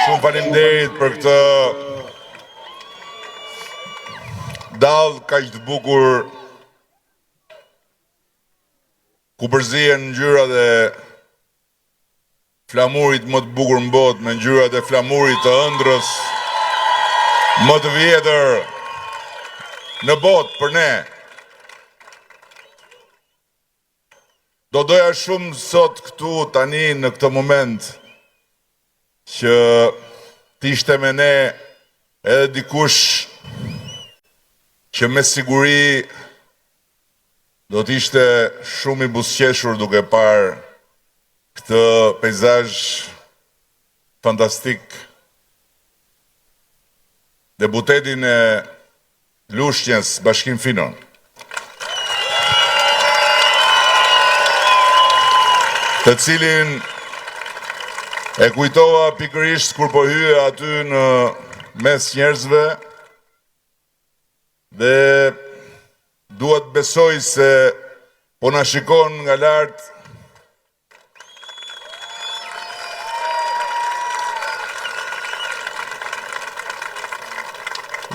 Shumë faleminderit për këtë dallë kaq të bukur ku përzihen ngjyrat e flamurit më të bukur në botë me ngjyrat e flamurit të ëndrrës më të vjetër në botë për ne. Do doja shumë sot këtu tani në këtë moment që t'ishte me ne edhe dikush që me siguri do t'ishte shumë i buzëqeshur duke parë këtë peizazh fantastik. Deputetin e Lushnjës, Bashkim Finon. Të cilin e kujtova pikërisht kur po hye aty në mes njerëzve dhe duhet besoj se po na shikon nga lart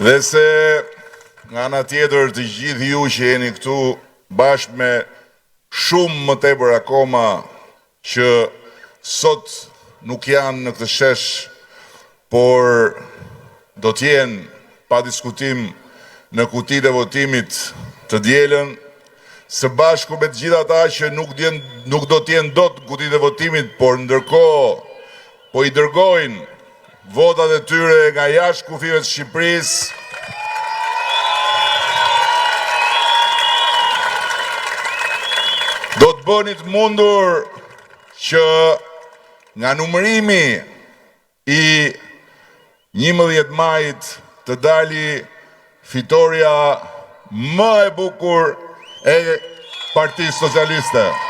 dhe se nga ana tjetër të gjithë ju që jeni këtu bashkë me shumë më tepër akoma që sot nuk janë në këtë shesh, por do t'jenë pa diskutim në kutitë e votimit të dielën, së bashku me të gjithë ata që nuk do t'jenë dot në kutitë e votimit, por ndërkohë po i dërgojnë votat e tyre nga jashtë kufive të Shqipërisë. Do të bëni të mundur që nga numërimi i 11 majit të dali fitoria më e bukur e Partisë Socialiste.